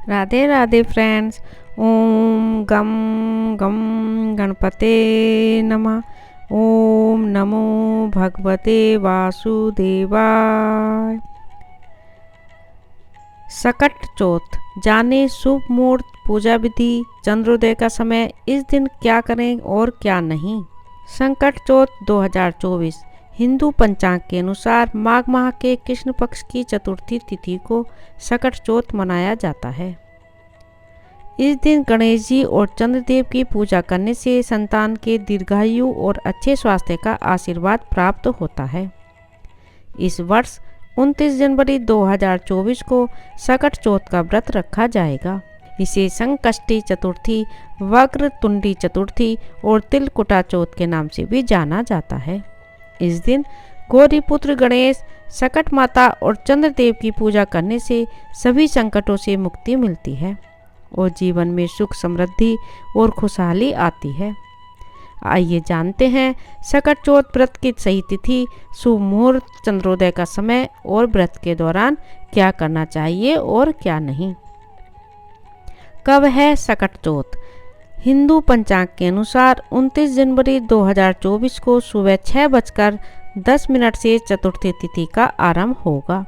Radhe Radhe friends. ओम गम गम गणपते नमः। ओम नमो भगवते वासुदेवाय। सकट चौथ जाने शुभ मुहूर्त, पूजा विधि, चंद्रोदय का समय, इस दिन क्या करें और क्या नहीं। संकट चौथ 2024 हिंदू पंचांग के अनुसार माघ माह के कृष्ण पक्ष की चतुर्थी तिथि को सकट चौथ मनाया जाता है। इस दिन गणेश जी और चंद्रदेव की पूजा करने से संतान के दीर्घायु और अच्छे स्वास्थ्य का आशीर्वाद प्राप्त होता है। इस वर्ष 29 जनवरी 2024 को सकट चौथ का व्रत रखा जाएगा। इसे संकष्टी चतुर्थी, वक्र तुंडी चतुर्थी और तिलकुटा चौथ के नाम से भी जाना जाता है। इस दिन गौरीपुत्र गणेश, सकट माता और चंद्रदेव की पूजा करने से सभी संकटों से मुक्ति मिलती है और जीवन में सुख समृद्धि और खुशहाली आती है। आइए जानते हैं सकट चौथ व्रत की सही तिथि, शुभ मुहूर्त, चंद्रोदय का समय और व्रत के दौरान क्या करना चाहिए और क्या नहीं। कब है सकट चौथ? हिंदू पंचांग के अनुसार 29 जनवरी 2024 को सुबह 6:10 से चतुर्थी तिथि का आरंभ होगा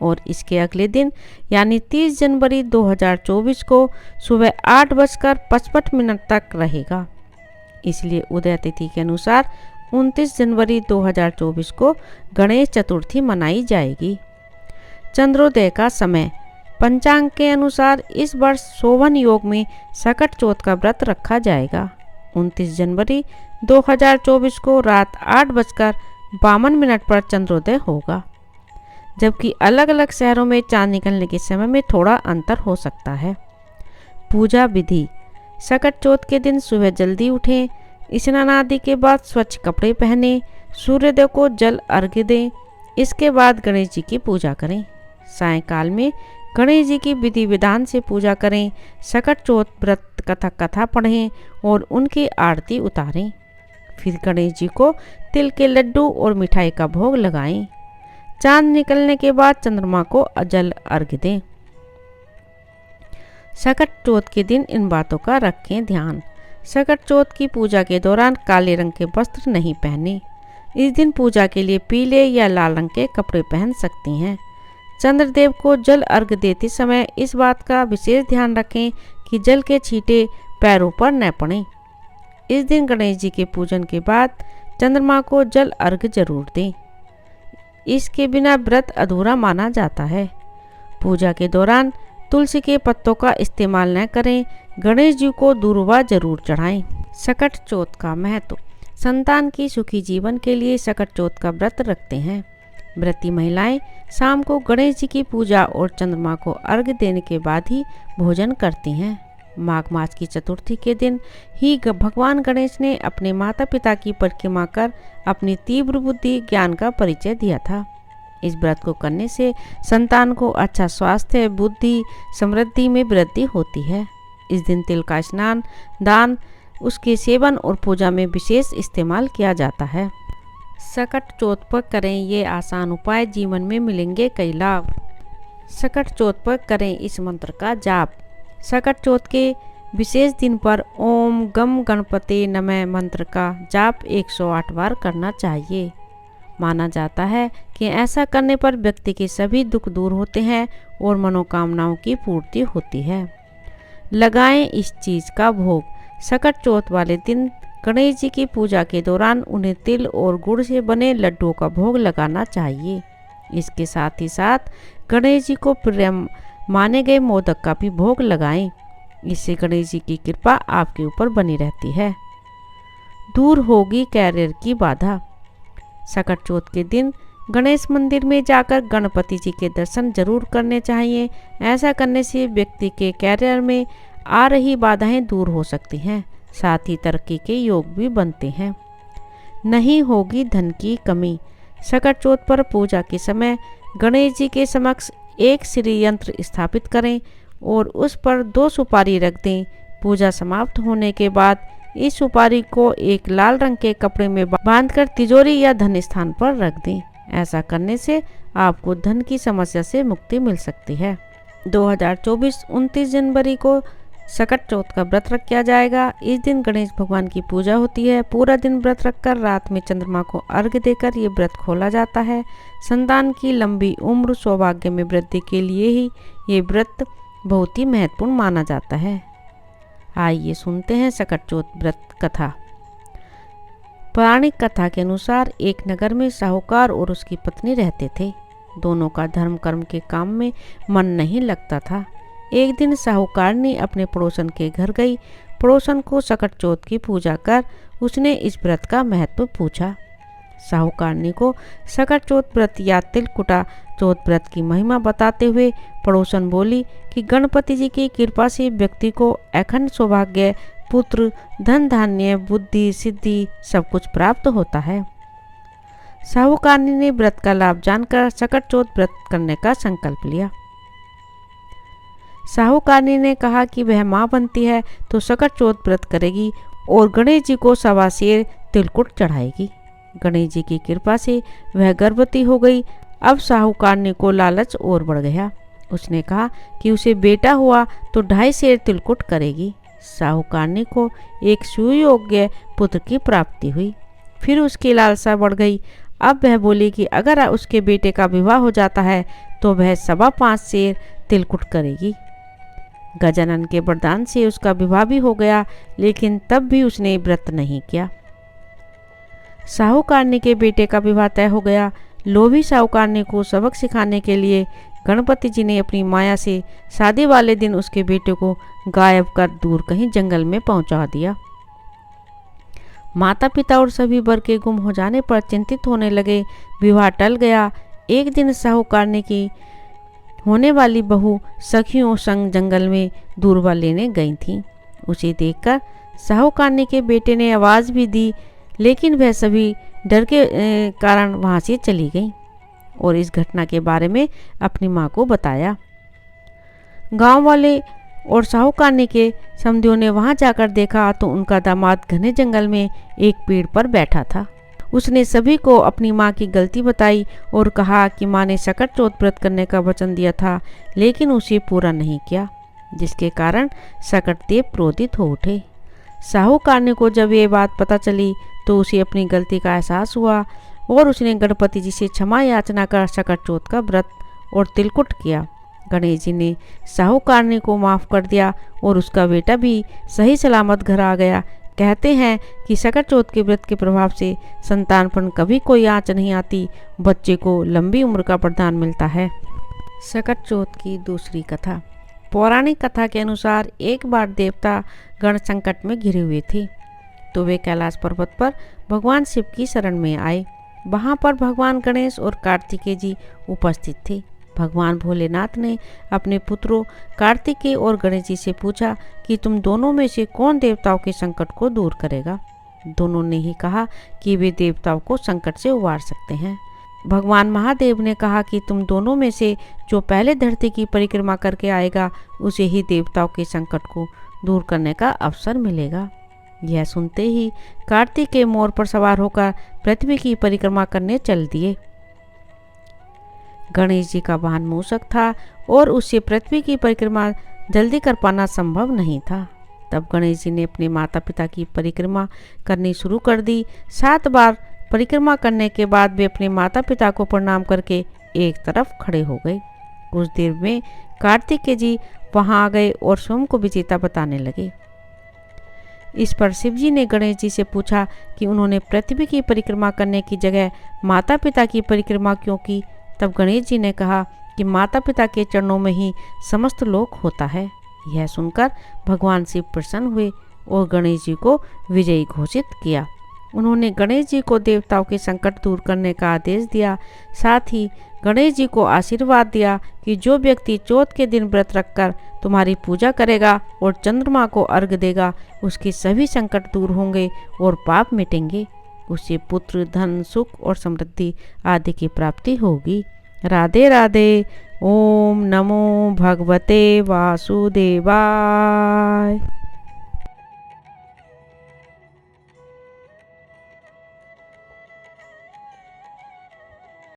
और इसके अगले दिन यानी 30 जनवरी 2024 को सुबह 8:55 तक रहेगा। इसलिए उदय तिथि के अनुसार 29 जनवरी 2024 को गणेश चतुर्थी मनाई जाएगी। चंद्रोदय का समय पंचांग के अनुसार इस वर्ष शोभन योग में सकट चौथ का व्रत रखा जाएगा। 29 जनवरी 2024 को रात 8:52 पर चंद्रोदय होगा, जबकि अलग अलग शहरों में चांद निकलने के समय में थोड़ा अंतर हो सकता है। पूजा विधि: सकट चौथ के दिन सुबह जल्दी उठें, स्नान आदि के बाद स्वच्छ कपड़े पहनें, सूर्योदय को जल अर्घ्य दें। इसके बाद गणेश जी की पूजा करें। सायंकाल में गणेश जी की विधि विधान से पूजा करें। सकट चौथ व्रत कथा पढ़ें और उनकी आरती उतारें। फिर गणेश जी को तिल के लड्डू और मिठाई का भोग लगाएं। चांद निकलने के बाद चंद्रमा को जल अर्घ्य दें। सकट चौथ के दिन इन बातों का रखें ध्यान। सकट चौथ की पूजा के दौरान काले रंग के वस्त्र नहीं पहने। इस दिन पूजा के लिए पीले या लाल रंग के कपड़े पहन सकती हैं। चंद्रदेव को जल अर्घ्य देते समय इस बात का विशेष ध्यान रखें कि जल के छींटे पैरों पर न पड़ें। इस दिन गणेश जी के पूजन के बाद चंद्रमा को जल अर्घ्य जरूर दें। इसके बिना व्रत अधूरा माना जाता है। पूजा के दौरान तुलसी के पत्तों का इस्तेमाल न करें। गणेश जी को दूर्वा जरूर चढ़ाएं। सकट चौथ का महत्व: संतान की सुखी जीवन के लिए सकट चौथ का व्रत रखते हैं। व्रती महिलाएं शाम को गणेश जी की पूजा और चंद्रमा को अर्घ्य देने के बाद ही भोजन करती हैं। माघ मास की चतुर्थी के दिन ही भगवान गणेश ने अपने माता पिता की परिक्रमा कर अपनी तीव्र बुद्धि ज्ञान का परिचय दिया था। इस व्रत को करने से संतान को अच्छा स्वास्थ्य, बुद्धि, समृद्धि में वृद्धि होती है। इस दिन तिल का स्नान, दान, उसके सेवन और पूजा में विशेष इस्तेमाल किया जाता है। सकट चौथ पर करें ये आसान उपाय, जीवन में मिलेंगे कई लाभ। सकट चौथ पर करें इस मंत्र का जाप। सकट चौथ के विशेष दिन पर ओम गम गणपते नमः मंत्र का जाप 108 बार करना चाहिए। माना जाता है कि ऐसा करने पर व्यक्ति के सभी दुख दूर होते हैं और मनोकामनाओं की पूर्ति होती है। लगाएं इस चीज़ का भोग। सकट चौथ वाले दिन गणेश जी की पूजा के दौरान उन्हें तिल और गुड़ से बने लड्डुओं का भोग लगाना चाहिए। इसके साथ ही साथ गणेश जी को प्रिय माने गए मोदक का भी भोग लगाएं। इससे गणेश जी की कृपा आपके ऊपर बनी रहती है। दूर होगी कैरियर की बाधा। सकट चौथ के दिन गणेश मंदिर में जाकर गणपति जी के दर्शन जरूर करने चाहिए। ऐसा करने से व्यक्ति के कैरियर में आ रही बाधाएं दूर हो सकती हैं, साथ ही तरक्की के योग भी बनते हैं। नहीं होगी धन की कमी। सकट चौथ पर पूजा के समय गणेश जी के समक्ष एक श्री यंत्र स्थापित करें और उस पर 2 सुपारी रख दें। पूजा समाप्त होने के बाद इस सुपारी को एक लाल रंग के कपड़े में बांधकर तिजोरी या धन स्थान पर रख दें। ऐसा करने से आपको धन की समस्या से मुक्ति मिल सकती है। 2024 29 जनवरी को सकट चौथ का व्रत रखा जाएगा। इस दिन गणेश भगवान की पूजा होती है। पूरा दिन व्रत रखकर रात में चंद्रमा को अर्घ्य देकर ये व्रत खोला जाता है। संतान की लंबी उम्र, सौभाग्य में वृद्धि के लिए ही ये व्रत बहुत ही महत्वपूर्ण माना जाता है। आइए सुनते हैं सकट चौथ व्रत कथा। पौराणिक कथा के अनुसार एक नगर में साहूकार और उसकी पत्नी रहते थे। दोनों का धर्म कर्म के काम में मन नहीं लगता था। एक दिन साहूकारनी अपने पड़ोसन के घर गई। पड़ोसन को सकट चौथ की पूजा कर उसने इस व्रत का महत्व पूछा। साहूकारनी को सकट चौथ व्रत या तिलकुटा चौथ व्रत की महिमा बताते हुए पड़ोसन बोली कि गणपति जी की कृपा से व्यक्ति को अखंड सौभाग्य, पुत्र, धन धान्य, बुद्धि, सिद्धि सब कुछ प्राप्त होता है। साहूकारनी ने व्रत का लाभ जानकर सकट चौथ व्रत करने का संकल्प लिया। साहूकारनी ने कहा कि वह मां बनती है तो सकट चौथ व्रत करेगी और गणेश जी को 1.25 सेर तिलकुट चढ़ाएगी। गणेश जी की कृपा से वह गर्भवती हो गई। अब साहूकारनी को लालच और बढ़ गया। उसने कहा कि उसे बेटा हुआ तो 2.5 सेर तिलकुट करेगी। साहूकारनी को एक सुयोग्य पुत्र की प्राप्ति हुई। फिर उसकी लालसा बढ़ गई। अब वह बोली कि अगर उसके बेटे का विवाह हो जाता है तो वह 5.25 सेर तिलकुट करेगी। गजानन के वरदान से उसका विवाह भी हो गया, लेकिन तब भी उसने व्रत नहीं किया। साहूकारनी के बेटे का विवाह तय हो गया। लोभी साहूकारनी को सबक सिखाने के लिए गणपति जी ने अपनी माया से शादी वाले दिन उसके बेटे को गायब कर दूर कहीं जंगल में पहुंचा दिया। माता पिता और सभी वर के गुम हो जाने पर चिंतित होने लगे। विवाह टल गया। एक दिन साहूकारनी की होने वाली बहू सखियों संग जंगल में दूरबा लेने गई थी। उसे देखकर साहूकारनी के बेटे ने आवाज़ भी दी, लेकिन वह सभी डर के कारण वहाँ से चली गई और इस घटना के बारे में अपनी माँ को बताया। गांव वाले और साहूकारनी के समधियों ने वहाँ जाकर देखा तो उनका दामाद घने जंगल में एक पेड़ पर बैठा था। उसने सभी को अपनी माँ की गलती बताई और कहा कि माँ ने सकट चौथ व्रत करने का वचन दिया था, लेकिन उसे पूरा नहीं किया, जिसके कारण सकट देव क्रोधित हो उठे। साहूकारनी को जब ये बात पता चली तो उसे अपनी गलती का एहसास हुआ और उसने गणपति जी से क्षमा याचना कर सकट चौथ का व्रत और तिलकुट किया। गणेश जी ने साहूकारनी को माफ़ कर दिया और उसका बेटा भी सही सलामत घर आ गया। कहते हैं कि सकट चौथ के व्रत के प्रभाव से संतान पर कभी कोई आंच नहीं आती, बच्चे को लंबी उम्र का वरदान मिलता है। सकट चौथ की दूसरी कथा। पौराणिक कथा के अनुसार एक बार देवता गण संकट में घिरे हुए थे तो वे कैलाश पर्वत पर भगवान शिव की शरण में आए। वहाँ पर भगवान गणेश और कार्तिकेय जी उपस्थित थे। भगवान भोलेनाथ ने अपने पुत्रों कार्तिकेय और गणेश जी से पूछा कि तुम दोनों में से कौन देवताओं के संकट को दूर करेगा। दोनों ने ही कहा कि वे देवताओं को संकट से उबार सकते हैं। भगवान महादेव ने कहा कि तुम दोनों में से जो पहले धरती की परिक्रमा करके आएगा उसे ही देवताओं के संकट को दूर करने का अवसर मिलेगा। यह सुनते ही कार्तिकेय मोर पर सवार होकर पृथ्वी की परिक्रमा करने चल दिए। गणेश जी का वाहन मूषक था और उससे पृथ्वी की परिक्रमा जल्दी कर पाना संभव नहीं था। तब गणेश जी ने अपने माता पिता की परिक्रमा करनी शुरू कर दी। 7 बार परिक्रमा करने के बाद वे अपने माता पिता को प्रणाम करके एक तरफ खड़े हो गए। कुछ देर में कार्तिकेय जी वहां आ गए और स्वयं को विजेता बताने लगे। इस पर शिव जी ने गणेश जी से पूछा कि उन्होंने पृथ्वी की परिक्रमा करने की जगह माता पिता की परिक्रमा क्यों की। तब गणेश जी ने कहा कि माता पिता के चरणों में ही समस्त लोक होता है। यह सुनकर भगवान शिव प्रसन्न हुए और गणेश जी को विजयी घोषित किया। उन्होंने गणेश जी को देवताओं के संकट दूर करने का आदेश दिया। साथ ही गणेश जी को आशीर्वाद दिया कि जो व्यक्ति चौथ के दिन व्रत रखकर तुम्हारी पूजा करेगा और चंद्रमा को अर्घ्य देगा उसके सभी संकट दूर होंगे और पाप मिटेंगे। उसे पुत्र, धन, सुख और समृद्धि आदि की प्राप्ति होगी। राधे राधे। ओम नमो भगवते वासुदेवाय।